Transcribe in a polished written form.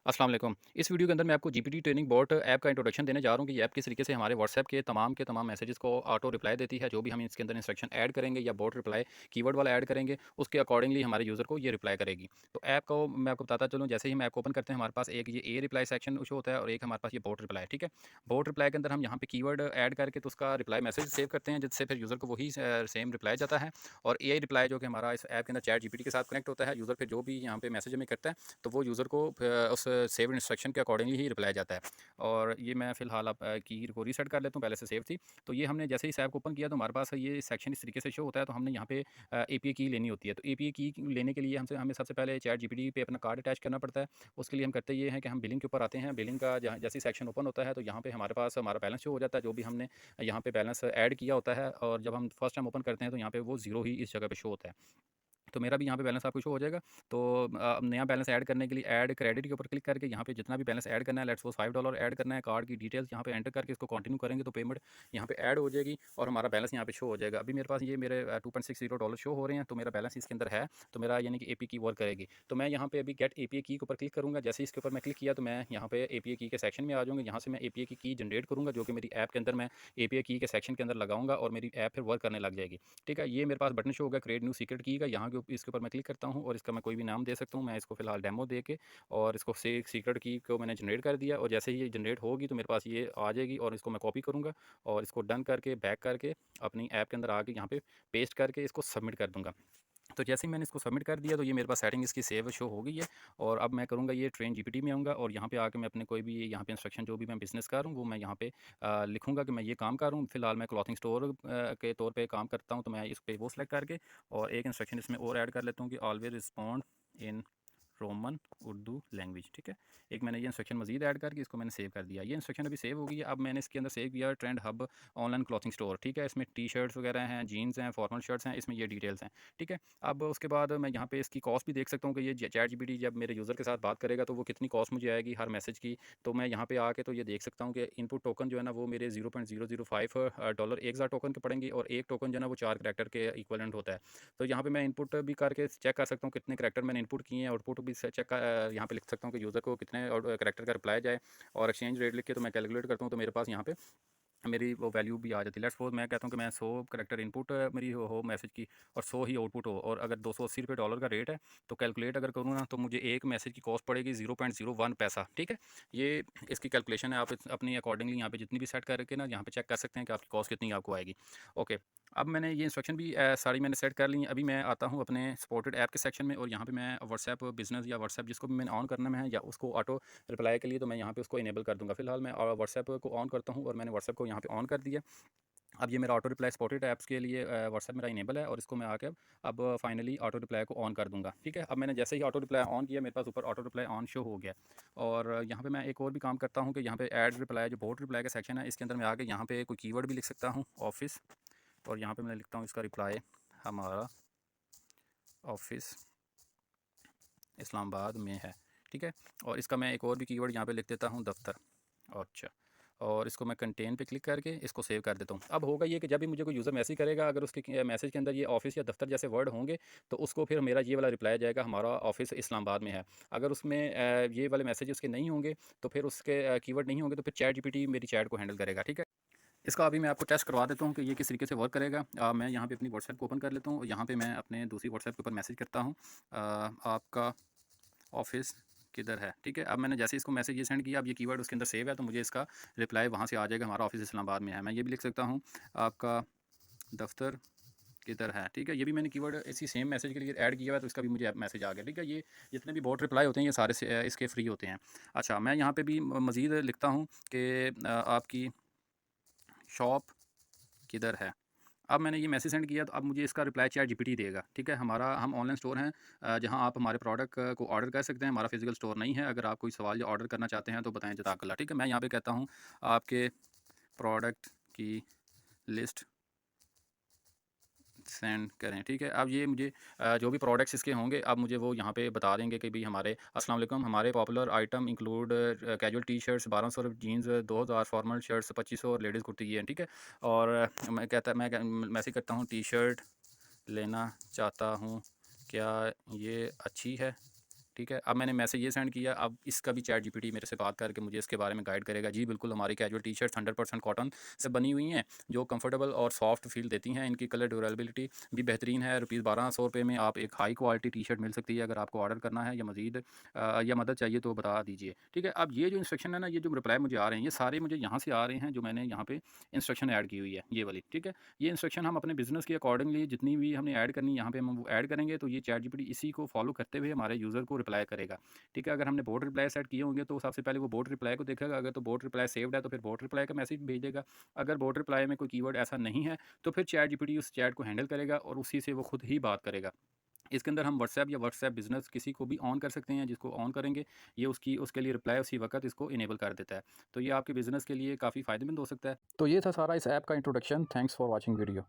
अस्सलाम वालेकुम। इस वीडियो के अंदर मैं आपको जीपीटी ट्रेनिंग बॉट ऐप का इंट्रोडक्शन देने जा रहा हूँ कि ये ऐप किस तरीके से हमारे व्हाट्सएप के तमाम मैसेजेस को ऑटो रिप्लाई देती है। जो भी हम इसके अंदर इंस्ट्रक्शन ऐड करेंगे या बॉट रिप्लाई कीवर्ड वाला ऐड करेंगे, उसके अकॉर्डिंगली हमारे यूज़र को ये रिप्लाई करेगी। तो ऐप को मैं आपको बताता चलूँ, जैसे ही हम ऐप को ओपन करते हैं, हमारे पास एक ये ए रिप्लाई सेक्शन शो होता है और एक हमारे पास ये बॉट रिप्लाई, ठीक है। बॉट रिप्लाई के अंदर हम यहाँ पे कीवर्ड ऐड करके तो उसका रिप्लाई मैसेज सेव करते हैं, जिससे फिर यूज़र को वही सेम रिप्लाई जाता है। और एआई रिप्लाई जो कि हमारा इस ऐप के अंदर चैट जीपीटी के साथ कनेक्ट होता है, यूज़र फिर जो भी यहाँ पे मैसेज हमें करता है, तो वो यूज़र को उस सेव इंस्ट्रक्शन के अकॉर्डिंगली ही रिप्लाई जाता है। और ये मैं फ़िलहाल अब की को रीसेट कर लेता हूँ, पहले से सेव थी। तो ये हमने जैसे ही इस ऐप को ओपन किया तो हमारे पास ये सेक्शन इस तरीके से शो होता है। तो हमने यहाँ पे एपीआई की लेनी होती है। तो एपीआई की लेने के लिए हमसे हमें सबसे पहले चैट जीपीटी पे अपना कार्ड अटैच करना पड़ता है। उसके लिए हम करते ये हैं कि हम बिलिंग के ऊपर आते हैं। बिलिंग का जहाँ जैसे ही सेक्शन ओपन होता है, तो यहाँ पे हमारे पास हमारा बैलेंस शो हो जाता है, जो भी हमने यहाँ पे बैलेंस ऐड किया होता है। और जब हम फर्स्ट टाइम ओपन करते हैं, तो यहाँ पे वो ज़ीरो ही इस जगह पे शो होता है। तो मेरा भी यहाँ पे बैलेंस आपको शो हो जाएगा। तो नया बैलेंस ऐड करने के लिए ऐड क्रेडिट के ऊपर क्लिक करके यहाँ पे जितना भी बैलेंस ऐड करना है, लेट्स सपोज़ $5 ऐड करना है, कार्ड की डिटेल्स यहाँ पे एंटर करके इसको कंटिन्यू करेंगे तो पेमेंट यहाँ पे ऐड हो जाएगी और हमारा बैलेंस यहाँ पे शो हो जाएगा। अभी मेरे पास ये मेरे $2.60 शो हो रहे हैं, तो मेरा बैलेंस इसके अंदर है। तो मेरा यानी कि एपी की वर्क करेगी। तो मैं यहाँ पे अभी गेट एपीआई की के ऊपर क्लिक करूँगा। जैसे ही इसके ऊपर मैं क्लिक किया, तो मैं यहाँ पे एपीआई की के सेक्शन में आ जाऊँगा। यहाँ से मैं एपीआई की जनरेट करूँगा, जो कि मेरी ऐप के अंदर मैं एपीआई की के सेक्शन के अंदर लगाऊंगा और मेरी ऐप फिर वर्क करने लग जाएगी। ठीक है, ये मेरे पास बटन शो होगा क्रिएट न्यू सीक्रेट की का। यहाँ के इसके ऊपर मैं क्लिक करता हूँ और इसका मैं कोई भी नाम दे सकता हूँ। मैं इसको फिलहाल डेमो दे के और इसको से सीक्रेट की को मैंने जनरेट कर दिया। और जैसे ही ये जनरेट होगी तो मेरे पास ये आ जाएगी और इसको मैं कॉपी करूँगा और इसको डन करके बैक करके अपनी ऐप के अंदर आके यहाँ पे पेस्ट करके इसको सबमिट कर दूँगा। तो जैसे ही मैंने इसको सबमिट कर दिया, तो ये मेरे पास सेटिंग इसकी सेव शो हो गई है। और अब मैं करूँगा ये ट्रेन जीपीटी में आऊँगा और यहाँ पे आके मैं अपने कोई भी यहाँ पे इंस्ट्रक्शन जो भी मैं बिज़नेस कर रहा हूँ, वो मैं यहाँ पे लिखूँगा कि मैं ये काम कर रहा हूँ। फिलहाल मैं क्लॉथिंग स्टोर के तौर पे काम करता हूँ, तो मैं इस पे वो सेलेक्ट करके और एक इंस्ट्रक्शन इसमें और ऐड कर लेता हूँ कि always respond in Roman Urdu language. ठीक है, एक मैंने ये इंस्ट्रक्शन मजीद ऐड करके इसको मैंने सेव कर दिया। ये इंस्ट्रक्शन अभी सेव हो गई है। अब मैंने इसके अंदर सेव किया trend hub online clothing store. ठीक है, इसमें टी शर्ट्स वगैरह हैं, जीन्स हैं, फॉर्मल शर्ट्स हैं, इसमें ये डिटेल्स हैं। ठीक है, अब उसके बाद मैं यहाँ पे इसकी कॉस्ट भी देख सकता हूँ कि ये चैट जीपीटी जब मेरे यूज़र के साथ बात करेगा तो वो कितनी कॉस्ट मुझे आएगी हर मैसेज की। तो मैं यहाँ पे आके तो ये देख सकता हूँ कि इनपुट टोकन जो है ना, वो मेरे $0.005 एक हज़ार टोकन के पड़ेंगे और एक टोकन जो है ना वो 4 करैक्टर के इक्वलेंट होता है। तो यहाँ पे मैं इनपुट भी करके चेक कर सकता हूँ कितने करैक्टर मैंने इनपुट किए हैं। आउटपुट भी चेक यहाँ पे लिख सकता हूँ कि यूज़र को कितने करैक्टर का रिप्लाई जाए। और एक्सचेंज रेट लिख के तो मैं कैलकुलेट करता हूँ, तो मेरे पास यहाँ पे मेरी वो वैल्यू भी आ जाती है। लेट्स सपोज़ मैं कहता हूँ कि मैं 100 करैक्टर इनपुट मेरी हो मैसेज की और 100 ही आउटपुट हो, और अगर $280 डॉलर का रेट है, तो कैलकुलेट अगर करूँ ना, तो मुझे एक मैसेज की कॉस्ट पड़ेगी 0.01 पैसा। ठीक है, ये इसकी कैलकुलेशन है। आप अपनी अकॉर्डिंगली यहाँ पे जितनी भी सेट करके ना यहाँ पे चेक कर सकते हैं कि आपकी कॉस्ट कितनी आपको आएगी। ओके, अब मैंने ये इंस्ट्रक्शन भी सारी मैंने सेट कर ली हैं। अभी मैं आता हूँ अपने सपोर्टेड ऐप के सेक्शन में और यहाँ पे मैं व्हाट्सएप बिजनेस या व्हाट्सएप जिसको भी मैंने ऑन करना है या उसको ऑटो रिप्लाई के लिए, तो मैं यहाँ पे उसको इनेबल कर दूँगा। फिलहाल मैं व्हाट्सएप को ऑन करता हूँ और मैंने व्हाट्सएप को यहाँ पे ऑन कर दिया। अब ये मेरा ऑटो रिप्लाई सपोर्टेड ऐप्स के लिए व्हाट्सएप मेरा इनेबल है और इसको मैं आके अब फाइनली ऑटो रिप्लाई को ऑन कर दूँगा। ठीक है, अब मैंने जैसे ही ऑटो रिप्लाई ऑन किया, मेरे पास ऊपर ऑटो रिप्लाई ऑन शो हो गया। और यहाँ पे मैं एक और भी काम करता हूँ कि यहाँ पे ऐड रिप्लाई जो बोट रिप्लाई का सेक्शन है, इसके अंदर मैं आके यहाँ पे कोई कीवर्ड भी लिख सकता हूँ, ऑफिस। और यहाँ पे मैं लिखता हूँ इसका रिप्लाई, हमारा ऑफिस इस्लामाबाद में है। ठीक है, और इसका मैं एक और भी कीवर्ड यहाँ पे लिख देता हूँ, दफ्तर। अच्छा, और इसको मैं कंटेन पे क्लिक करके इसको सेव कर देता हूँ। अब होगा ये कि जब भी मुझे कोई यूज़र मैसेज करेगा, अगर उसके मैसेज के अंदर ये ऑफिस या दफ्तर जैसे वर्ड होंगे, तो उसको फिर मेरा ये वाला रिप्लाई जाएगा, हमारा ऑफिस इस्लामाबाद में है। अगर उसमें ये वाले मैसेज उसके नहीं होंगे, तो फिर उसके कीवर्ड नहीं होंगे, तो फिर चैट जीपीटी मेरी चैट को हैंडल करेगा। ठीक है, इसका अभी मैं आपको टेस्ट करवा देता हूँ कि ये किस तरीके से वर्क करेगा। मैं यहाँ पे अपनी व्हाट्सएप को ओपन कर लेता हूँ। यहाँ पे मैं अपने दूसरी व्हाट्सएप के ऊपर मैसेज करता हूँ, आपका ऑफिस किधर है। ठीक है, अब मैंने जैसे इसको मैसेज ये सेंड किया, अब ये कीवर्ड उसके अंदर सेव है, तो मुझे इसका रिप्लाई वहाँ से आ जाएगा, हमारा ऑफिस इस्लामाबाद में है। मैं ये भी लिख सकता हूँ, आपका दफ्तर किधर है। ठीक है, ये भी मैंने कीवर्ड इसी सेम मैसेज के लिए ऐड किया हुआ है, तो इसका भी मुझे मैसेज आ गया। ठीक है, ये जितने भी बॉट रिप्लाई होते हैं, ये सारे से इसके फ्री होते हैं। अच्छा, मैं यहाँ पे भी मज़ीद लिखता हूँ कि आपकी शॉप किधर है। अब मैंने ये मैसेज सेंड किया, तो अब मुझे इसका रिप्लाई चैट जीपीटी देगा। ठीक है, हम ऑनलाइन स्टोर हैं, जहां आप हमारे प्रोडक्ट को ऑर्डर कर सकते हैं। हमारा फिजिकल स्टोर नहीं है। अगर आप कोई सवाल या ऑर्डर करना चाहते हैं तो बताएं जज़ाकल्लाह। ठीक है, मैं यहाँ पे कहता हूँ, आपके प्रोडक्ट की लिस्ट सेंड करें। ठीक है, अब ये मुझे जो भी प्रोडक्ट्स इसके होंगे, अब मुझे वो यहाँ पे बता देंगे कि भाई हमारे अस्सलाम वालेकुम, हमारे popular item include casual T shirts 1200, jeans 2000, formal shirts 2500 और लेडीज़ कुर्ती ये हैं। ठीक है, और मैं मैसेज करता हूँ, टी शर्ट लेना चाहता हूँ, क्या ये अच्छी है ठीक है। अब मैंने मैसेज ये सेंड किया, अब इसका भी चैट जीपीटी मेरे से बात करके मुझे इसके बारे में गाइड करेगा। जी बिल्कुल, हमारी कैजुअल टी शर्ट्स 100% कॉटन से बनी हुई हैं, जो कंफर्टेबल और सॉफ्ट फील देती हैं। इनकी कलर ड्यूरेबिलिटी भी बेहतरीन है। रुपीज़ 1200 में आप एक हाई क्वालिटी टी शर्ट मिल सकती है। अगर आपको ऑर्डर करना है या मजीद या मदद चाहिए तो बता दीजिए। ठीक है। अब ये जो इंस्ट्रक्शन है ना, ये जो रिप्लाई मुझे आ रहे हैं, ये सारे मुझे यहाँ से आ रहे हैं, जो मैंने यहाँ पे इंस्ट्रक्शन ऐड की हुई है, ये वाली। ठीक है। ये इंस्ट्रक्शन हम अपने बिजनेस के अकॉर्डिंगली जितनी भी हमने ऐड करनी है, यहाँ पे हम वो ऐड करेंगे, तो ये चैट जीपीटी इसी को फॉलो करते हुए हमारे यूज़र को रिप्लाई करेगा। ठीक है। अगर हमने बोट रिप्लाई सेट किए होंगे तो सबसे पहले वो बोट रिप्लाई को देखेगा। अगर तो बोट रिप्लाई सेव्ड है तो फिर बोट रिप्लाई का मैसेज भेज देगा। अगर बोट रिप्लाई में कोई कीवर्ड ऐसा नहीं है तो फिर चैट जीपीटी उस चैट को हैंडल करेगा और उसी से वो खुद ही बात करेगा। इसके अंदर हम व्हाट्सएप या व्हाट्सएप बिजनेस किसी को भी ऑन कर सकते हैं। जिसको ऑन करेंगे, ये उसकी उसके लिए रिप्लाई उसी वक्त इसको इनेबल कर देता है। तो ये आपके बिजनेस के लिए काफ़ी फ़ायदेमंद हो सकता है। तो ये था सारा इस ऐप का introduction. Thanks for watching video.